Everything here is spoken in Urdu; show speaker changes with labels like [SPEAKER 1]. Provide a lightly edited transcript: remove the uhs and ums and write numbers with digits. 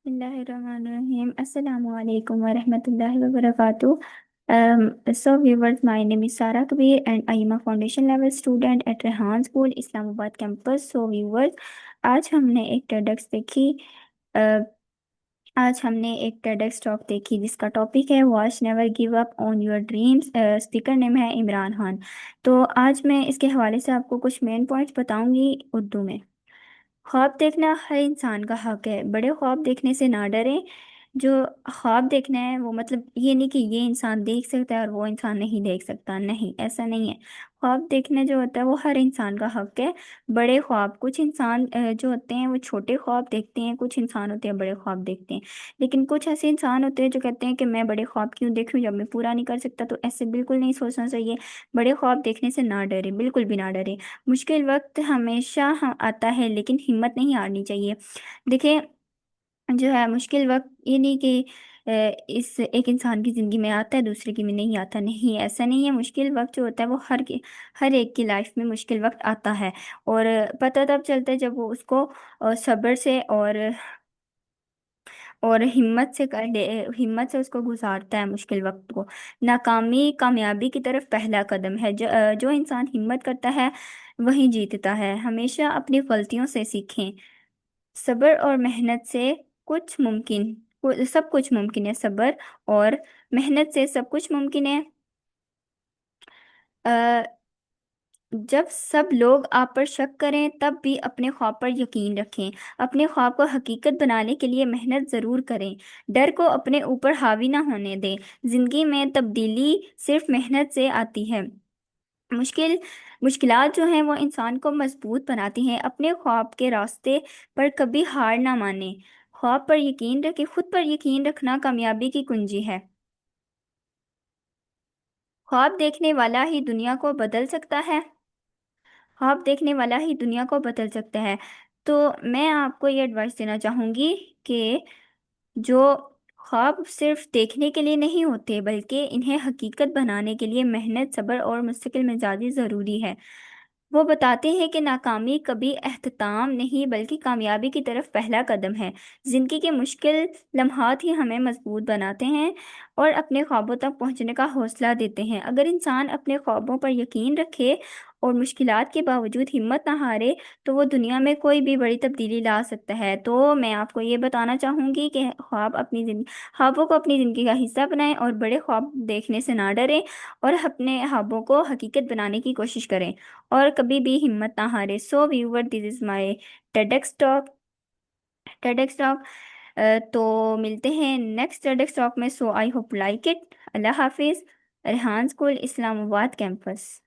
[SPEAKER 1] بسم اللہ الرحمن الرحیم السلام علیکم ورحمۃ اللہ وبرکاتہ. So viewers, my name is Sara Kabir and I am a foundation level student at Rehan School, Islamabad campus. So viewers, آج ہم نے ایک TEDx دیکھی. uh, آج ہم نے ایک TEDx ٹاک دیکھی جس کا ٹاپک ہے watch never give up on your dreams. Speaker name ہے عمران خان. تو آج میں اس کے حوالے سے آپ کو کچھ مین پوائنٹس بتاؤں گی اردو میں. خواب دیکھنا ہر انسان کا حق ہے. بڑے خواب دیکھنے سے نہ ڈریں. جو خواب دیکھنا ہے وہ مطلب یہ نہیں کہ یہ انسان دیکھ سکتا ہے اور وہ انسان نہیں دیکھ سکتا. نہیں، ایسا نہیں ہے. خواب دیکھنا جو ہوتا ہے وہ ہر انسان کا حق ہے. بڑے خواب کچھ انسان جو ہوتے ہیں وہ چھوٹے خواب دیکھتے ہیں، کچھ انسان ہوتے ہیں بڑے خواب دیکھتے ہیں. لیکن کچھ ایسے انسان ہوتے ہیں جو کہتے ہیں کہ میں بڑے خواب کیوں دیکھوں جب میں پورا نہیں کر سکتا. تو ایسے بالکل نہیں سوچنا چاہیے. بڑے خواب دیکھنے سے نہ ڈرے، بالکل بھی نہ ڈرے. مشکل وقت ہمیشہ آتا ہے لیکن ہمت نہیں ہارنی چاہیے. دیکھیں، جو ہے مشکل وقت یہ نہیں کہ اس ایک انسان کی زندگی میں آتا ہے دوسرے کی میں نہیں آتا. نہیں، ایسا نہیں ہے. مشکل وقت جو ہوتا ہے وہ ہر ایک کی لائف میں مشکل وقت آتا ہے. اور پتہ تب چلتا ہے جب وہ اس کو صبر سے اور ہمت سے اس کو گزارتا ہے مشکل وقت کو. ناکامی کامیابی کی طرف پہلا قدم ہے. جو انسان ہمت کرتا ہے وہی جیتتا ہے. ہمیشہ اپنی غلطیوں سے سیکھیں. صبر اور محنت سے سب کچھ ممکن ہے. صبر اور محنت سے سب کچھ ممکن ہے. جب سب لوگ آپ پر شک کریں تب بھی اپنے خواب پر یقین رکھیں. اپنے خواب کو حقیقت بنانے کے لیے محنت ضرور کریں. ڈر کو اپنے اوپر حاوی نہ ہونے دیں. زندگی میں تبدیلی صرف محنت سے آتی ہے. مشکلات جو ہیں وہ انسان کو مضبوط بناتی ہیں. اپنے خواب کے راستے پر کبھی ہار نہ مانیں. خواب پر یقین رکھیں. خود پر یقین رکھنا کامیابی کی کنجی ہے. خواب دیکھنے والا ہی دنیا کو بدل سکتا ہے. خواب دیکھنے والا ہی دنیا کو بدل سکتا ہے. تو میں آپ کو یہ ایڈوائس دینا چاہوں گی کہ جو خواب صرف دیکھنے کے لیے نہیں ہوتے بلکہ انہیں حقیقت بنانے کے لیے محنت، صبر اور مستقل مزاجی ضروری ہے. وہ بتاتے ہیں کہ ناکامی کبھی اختتام نہیں بلکہ کامیابی کی طرف پہلا قدم ہے. زندگی کے مشکل لمحات ہی ہمیں مضبوط بناتے ہیں اور اپنے خوابوں تک پہنچنے کا حوصلہ دیتے ہیں. اگر انسان اپنے خوابوں پر یقین رکھے اور مشکلات کے باوجود ہمت نہ ہارے تو وہ دنیا میں کوئی بھی بڑی تبدیلی لا سکتا ہے. تو میں آپ کو یہ بتانا چاہوں گی کہ خوابوں کو اپنی زندگی کا حصہ بنائیں اور بڑے خواب دیکھنے سے نہ ڈریں اور اپنے خوابوں کو حقیقت بنانے کی کوشش کریں اور کبھی بھی ہمت نہ ہارے. سو ویور، دس از مائی ٹیڈکس ٹاک. تو ملتے ہیں نیکسٹ ٹیڈکس ٹاک میں. سو آئی ہوپ لائک اٹ. اللہ حافظ. ریحان اسکول، اسلام آباد کیمپس.